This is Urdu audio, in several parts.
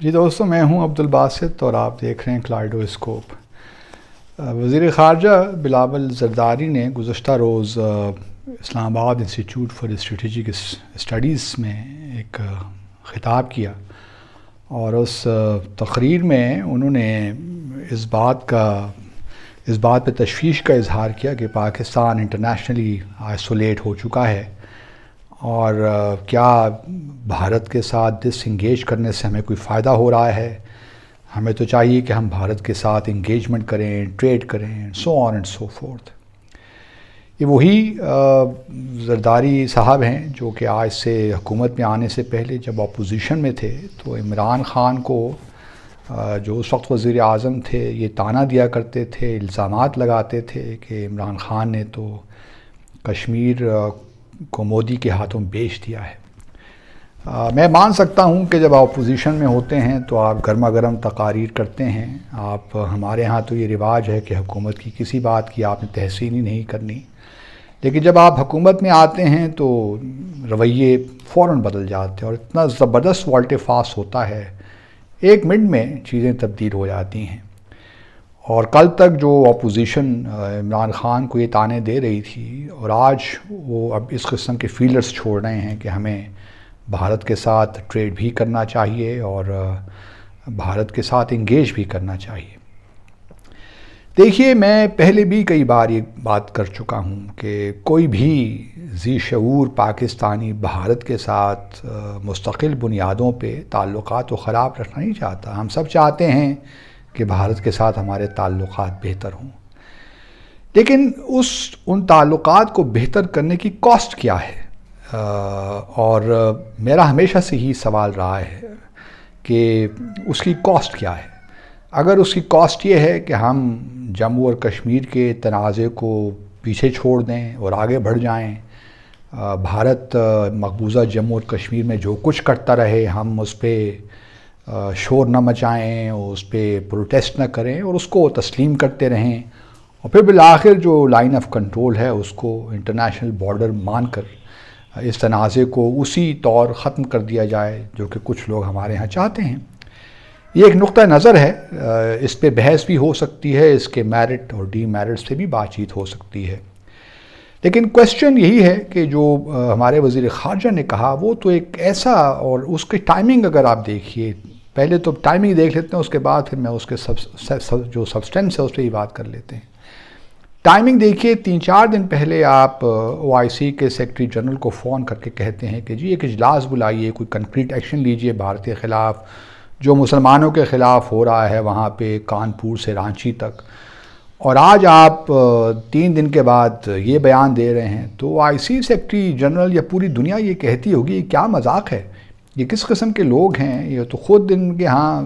جی دوستوں، میں ہوں عبدالباسط اور آپ دیکھ رہے ہیں کلائڈوسکوپ۔ وزیر خارجہ بلاول زرداری نے گزشتہ روز اسلام آباد انسٹیٹیوٹ فار اسٹریٹجک اسٹڈیز میں ایک خطاب کیا، اور اس تقریر میں انہوں نے اس بات پہ تشویش کا اظہار کیا کہ پاکستان انٹرنیشنلی آئسولیٹ ہو چکا ہے، اور کیا بھارت کے ساتھ ڈس انگیج کرنے سے ہمیں کوئی فائدہ ہو رہا ہے؟ ہمیں تو چاہیے کہ ہم بھارت کے ساتھ انگیجمنٹ کریں، ٹریڈ کریں، سو آن اینڈ سو فورتھ۔ یہ وہی زرداری صاحب ہیں جو کہ آج سے حکومت میں آنے سے پہلے جب اپوزیشن میں تھے تو عمران خان کو، جو اس وقت وزیر اعظم تھے، یہ طعنہ دیا کرتے تھے، الزامات لگاتے تھے کہ عمران خان نے تو کشمیر کو مودی کے ہاتھوں بیچ دیا ہے۔ میں مان سکتا ہوں کہ جب آپ اپوزیشن میں ہوتے ہیں تو آپ گرما گرم تقاریر کرتے ہیں۔ ہمارے ہاں تو یہ رواج ہے کہ حکومت کی کسی بات کی آپ نے تحسین ہی نہیں کرنی، لیکن جب آپ حکومت میں آتے ہیں تو رویے فوراً بدل جاتے ہیں، اور اتنا زبردست والٹے فاس ہوتا ہے، ایک منٹ میں چیزیں تبدیل ہو جاتی ہیں۔ اور کل تک جو اپوزیشن عمران خان کو یہ طعنے دے رہی تھی، اور آج وہ اب اس قسم کے فیلرز چھوڑ رہے ہیں کہ ہمیں بھارت کے ساتھ ٹریڈ بھی کرنا چاہیے اور بھارت کے ساتھ انگیج بھی کرنا چاہیے۔ دیکھیے، میں پہلے بھی کئی بار یہ بات کر چکا ہوں کہ کوئی بھی ذی شعور پاکستانی بھارت کے ساتھ مستقل بنیادوں پہ تعلقات کو خراب رکھنا نہیں چاہتا۔ ہم سب چاہتے ہیں کہ بھارت کے ساتھ ہمارے تعلقات بہتر ہوں، لیکن ان تعلقات کو بہتر کرنے کی کاسٹ کیا ہے؟ اور میرا ہمیشہ سے ہی سوال رہا ہے کہ اس کی کاسٹ کیا ہے؟ اگر اس کی کاسٹ یہ ہے کہ ہم جموں اور کشمیر کے تنازع کو پیچھے چھوڑ دیں اور آگے بڑھ جائیں، بھارت مقبوضہ جموں اور کشمیر میں جو کچھ کرتا رہے ہم اس پہ شور نہ مچائیں، اس پہ پروٹیسٹ نہ کریں اور اس کو تسلیم کرتے رہیں، اور پھر بالآخر جو لائن آف کنٹرول ہے اس کو انٹرنیشنل بارڈر مان کر اس تنازع کو اسی طور ختم کر دیا جائے جو کہ کچھ لوگ ہمارے ہاں چاہتے ہیں۔ یہ ایک نقطہ نظر ہے، اس پہ بحث بھی ہو سکتی ہے، اس کے میرٹ اور ڈی میرٹ سے بھی بات چیت ہو سکتی ہے، لیکن کویسچن یہی ہے کہ جو ہمارے وزیر خارجہ نے کہا وہ تو ایک ایسا، اور اس کی ٹائمنگ اگر آپ دیکھیے، پہلے تو ٹائمنگ دیکھ لیتے ہیں، اس کے بعد پھر میں اس کے جو سبسٹینس ہے اس پہ ہی بات کر لیتے ہیں۔ ٹائمنگ دیکھیے، 3-4 دن پہلے آپ OIC کے سیکرٹری جنرل کو فون کر کے کہتے ہیں کہ جی ایک اجلاس بلائیے، کوئی کنکریٹ ایکشن لیجئے بھارت کے خلاف، جو مسلمانوں کے خلاف ہو رہا ہے وہاں پہ کانپور سے رانچی تک، اور آج آپ 3 دن کے بعد یہ بیان دے رہے ہیں۔ تو OIC سیکرٹری جنرل یا پوری دنیا یہ کہتی ہوگی یہ کیا مذاق ہے، یہ کس قسم کے لوگ ہیں، یہ تو خود ان کے ہاں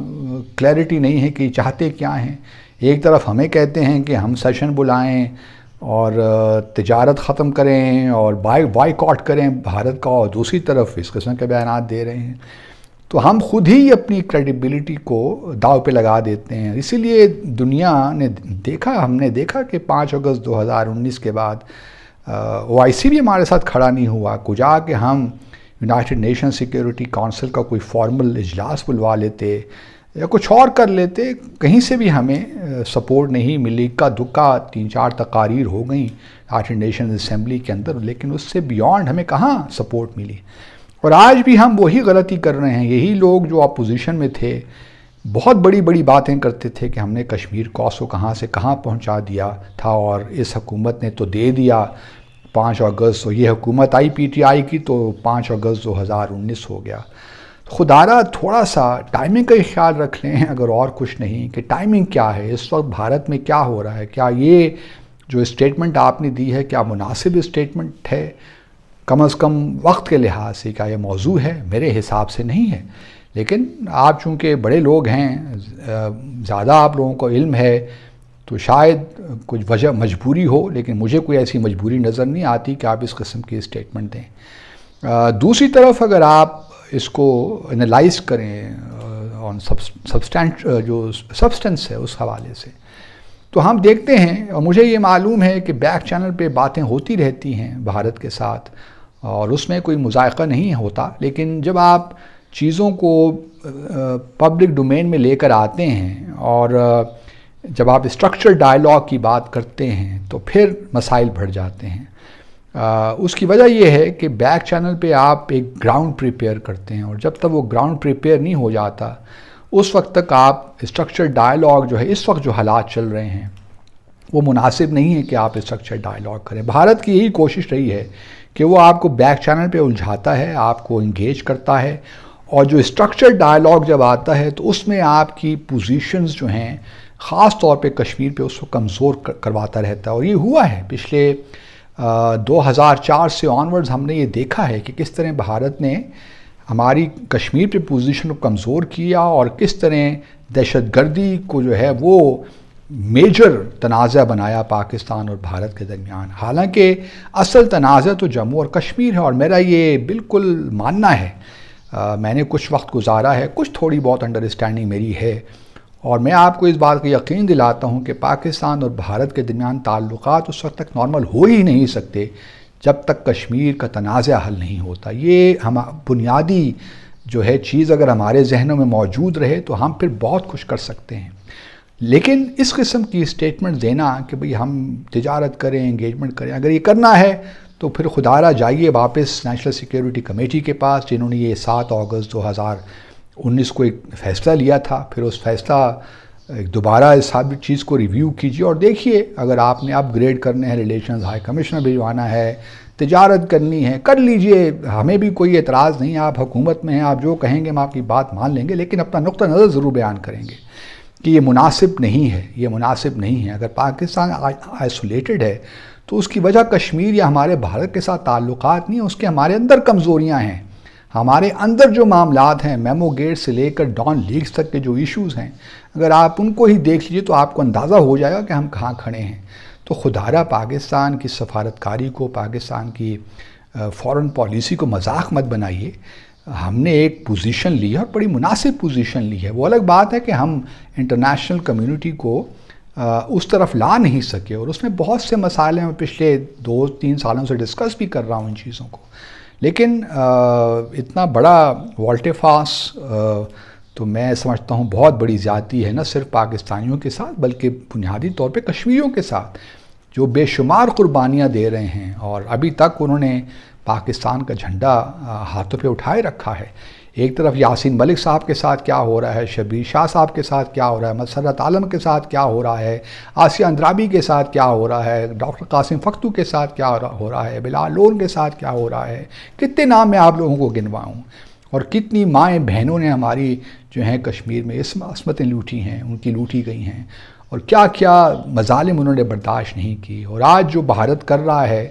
کلیئرٹی نہیں ہے کہ یہ چاہتے کیا ہیں۔ ایک طرف ہمیں کہتے ہیں کہ ہم سیشن بلائیں اور تجارت ختم کریں اور بائیکاٹ کریں بھارت کا، اور دوسری طرف اس قسم کے بیانات دے رہے ہیں، تو ہم خود ہی اپنی کریڈیبلٹی کو داؤ پہ لگا دیتے ہیں۔ اسی لیے دنیا نے ہم نے دیکھا کہ 5 اگست 2019 کے بعد OIC بھی ہمارے ساتھ کھڑا نہیں ہوا، کجا کہ ہم یونائٹڈ نیشن سیکیورٹی کونسل کا کوئی فارمل اجلاس بلوا لیتے یا کچھ اور کر لیتے، کہیں سے بھی ہمیں سپورٹ نہیں ملی۔ کا دکا 3-4 تقاریر ہو گئیں یونائٹڈ نیشن اسمبلی کے اندر، لیکن اس سے بیونڈ ہمیں کہاں سپورٹ ملی۔ اور آج بھی ہم وہی غلطی کر رہے ہیں۔ یہی لوگ جو اپوزیشن میں تھے بہت بڑی بڑی باتیں کرتے تھے کہ ہم نے کشمیر کوس کو کہاں سے کہاں پہنچا دیا تھا، اور اس حکومت نے تو دے دیا 5 اگست، اور یہ حکومت آئی PTI کی تو 5 اگست 2019 ہو گیا۔ خدارہ تھوڑا سا ٹائمنگ کا خیال رکھ لیں، اگر اور کچھ نہیں، کہ ٹائمنگ کیا ہے، اس وقت بھارت میں کیا ہو رہا ہے، کیا یہ جو اسٹیٹمنٹ آپ نے دی ہے کیا مناسب اسٹیٹمنٹ ہے؟ کم از کم وقت کے لحاظ سے کیا یہ موضوع ہے؟ میرے حساب سے نہیں ہے، لیکن آپ چونکہ بڑے لوگ ہیں، زیادہ آپ لوگوں کو علم ہے، تو شاید کچھ وجہ مجبوری ہو، لیکن مجھے کوئی ایسی مجبوری نظر نہیں آتی کہ آپ اس قسم کی اسٹیٹمنٹ دیں۔ دوسری طرف اگر آپ اس کو انالائز کریں آن جو سبسٹنس ہے اس حوالے سے، تو ہم دیکھتے ہیں، اور مجھے یہ معلوم ہے کہ بیک چینل پہ باتیں ہوتی رہتی ہیں بھارت کے ساتھ، اور اس میں کوئی مذائقہ نہیں ہوتا، لیکن جب آپ چیزوں کو پبلک ڈومین میں لے کر آتے ہیں اور جب آپ اسٹرکچر ڈائلاگ کی بات کرتے ہیں تو پھر مسائل بڑھ جاتے ہیں. اس کی وجہ یہ ہے کہ بیک چینل پہ آپ ایک گراؤنڈ پریپیئر کرتے ہیں اور جب تک وہ گراؤنڈ پریپیئر نہیں ہو جاتا اس وقت تک آپ اسٹرکچر ڈائلاگ جو ہے اس وقت جو حالات چل رہے ہیں وہ مناسب نہیں ہے کہ آپ اسٹرکچر ڈائلاگ کریں. بھارت کی یہی کوشش رہی ہے کہ وہ آپ کو بیک چینل پہ الجھاتا ہے, آپ کو انگیج کرتا ہے, اور جو اسٹرکچر ڈائلاگ جب آتا ہے تو اس میں آپ کی پوزیشنز جو ہیں خاص طور پہ کشمیر پہ اس کو کمزور کرواتا رہتا ہے. اور یہ ہوا ہے پچھلے 2004 سے آنورڈز ہم نے یہ دیکھا ہے کہ کس طرح بھارت نے ہماری کشمیر پہ پوزیشن کو کمزور کیا اور کس طرح دہشت گردی کو جو ہے وہ میجر تنازع بنایا پاکستان اور بھارت کے درمیان. حالانکہ اصل تنازع تو جموں اور کشمیر ہے اور میرا یہ بالکل ماننا ہے, میں نے کچھ وقت گزارا ہے, کچھ تھوڑی بہت انڈرسٹینڈنگ میری ہے, اور میں آپ کو اس بات کا یقین دلاتا ہوں کہ پاکستان اور بھارت کے درمیان تعلقات اس وقت تک نارمل ہو ہی نہیں سکتے جب تک کشمیر کا تنازع حل نہیں ہوتا. یہ ہم بنیادی جو ہے چیز اگر ہمارے ذہنوں میں موجود رہے تو ہم پھر بہت کچھ کر سکتے ہیں. لیکن اس قسم کی اسٹیٹمنٹ دینا کہ بھئی ہم تجارت کریں, انگیجمنٹ کریں, اگر یہ کرنا ہے تو پھر خدارہ جائیے واپس نیشنل سیکیورٹی کمیٹی کے پاس جنہوں نے یہ 7 اگست 2019 کو ایک فیصلہ لیا تھا. پھر اس فیصلہ دوبارہ اس چیز کو ریویو کیجیے اور دیکھیے اگر آپ نے اپ گریڈ کرنے ہیں, ریلیشنز ہائی کمشنر بھجوانا ہے, تجارت کرنی ہے, کر لیجئے, ہمیں بھی کوئی اعتراض نہیں ہے. آپ حکومت میں ہیں, آپ جو کہیں گے ہم آپ کی بات مان لیں گے, لیکن اپنا نقطہ نظر ضرور بیان کریں گے کہ یہ مناسب نہیں ہے, یہ مناسب نہیں ہے. اگر پاکستان آئسولیٹڈ ہے تو اس کی وجہ کشمیر یا ہمارے بھارت کے ساتھ تعلقات نہیں ہیں, اس کے ہمارے اندر کمزوریاں ہیں. ہمارے اندر جو معاملات ہیں, میمو گیٹ سے لے کر ڈان لیکس تک کے جو ایشوز ہیں, اگر آپ ان کو ہی دیکھ لیجئے تو آپ کو اندازہ ہو جائے گا کہ ہم کہاں کھڑے ہیں. تو خدارہ پاکستان کی سفارتکاری کو, پاکستان کی فورن پالیسی کو مذاق مت بنائیے. ہم نے ایک پوزیشن لی ہے اور بڑی مناسب پوزیشن لی ہے. وہ الگ بات ہے کہ ہم انٹرنیشنل کمیونٹی کو اس طرف لا نہیں سکے, اور اس میں بہت سے مسائل ہیں. میں پچھلے 2-3 سالوں سے ڈسکس بھی کر رہا ہوں ان چیزوں کو, لیکن اتنا بڑا والٹے فاس تو میں سمجھتا ہوں بہت بڑی زیادتی ہے, نہ صرف پاکستانیوں کے ساتھ بلکہ بنیادی طور پہ کشمیریوں کے ساتھ جو بے شمار قربانیاں دے رہے ہیں, اور ابھی تک انہوں نے پاکستان کا جھنڈا ہاتھوں پہ اٹھائے رکھا ہے. ایک طرف یاسین ملک صاحب کے ساتھ کیا ہو رہا ہے, شبیر شاہ صاحب کے ساتھ کیا ہو رہا ہے, مسرت عالم کے ساتھ کیا ہو رہا ہے, آسیہ اندرابی کے ساتھ کیا ہو رہا ہے, ڈاکٹر قاسم فختو کے ساتھ کیا ہو رہا ہے, بلال لون کے ساتھ کیا ہو رہا ہے. کتنے نام میں آپ لوگوں کو گنواؤں, اور کتنی مائیں بہنوں نے ہماری جو ہیں کشمیر میں عصمتیں لوٹی ہیں, ان کی لوٹی گئی ہیں, اور کیا کیا مظالم انہوں نے برداشت نہیں کی. اور آج جو بھارت کر رہا ہے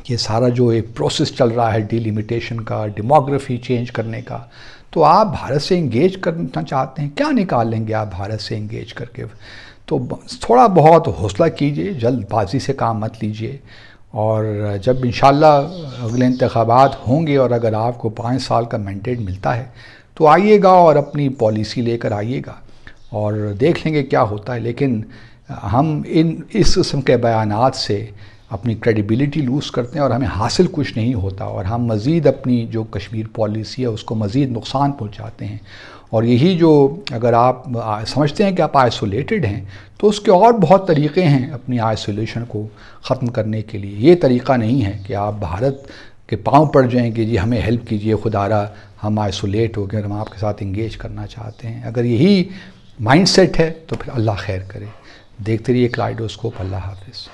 یہ سارا جو ایک پروسیس چل رہا ہے ڈیلیمیٹیشن کا, ڈیموگرافی چینج کرنے کا, تو آپ بھارت سے انگیج کرنا چاہتے ہیں, کیا نکال لیں گے آپ بھارت سے انگیج کر کے؟ تو تھوڑا بہت حوصلہ کیجئے, جلد بازی سے کام مت لیجئے, اور جب انشاءاللہ اگلے انتخابات ہوں گے اور اگر آپ کو 5 سال کا مینڈیٹ ملتا ہے تو آئیے گا اور اپنی پالیسی لے کر آئیے گا اور دیکھ لیں گے کیا ہوتا ہے. لیکن ہم اس قسم کے بیانات سے اپنی کریڈیبلٹی لوز کرتے ہیں اور ہمیں حاصل کچھ نہیں ہوتا, اور ہم مزید اپنی جو کشمیر پالیسی ہے اس کو مزید نقصان پہنچاتے ہیں. اور یہی جو اگر آپ سمجھتے ہیں کہ آپ آئسولیٹڈ ہیں تو اس کے اور بہت طریقے ہیں اپنی آئسولیشن کو ختم کرنے کے لیے. یہ طریقہ نہیں ہے کہ آپ بھارت کے پاؤں پڑ جائیں کہ جی ہمیں ہیلپ کیجئے, خدارہ ہم آئسولیٹ ہو گئے اور ہم آپ کے ساتھ انگیج کرنا چاہتے ہیں. اگر یہی مائنڈ سیٹ ہے تو پھر اللہ خیر کرے. دیکھتے رہیے کلائڈوسکوپ. اللہ حافظ.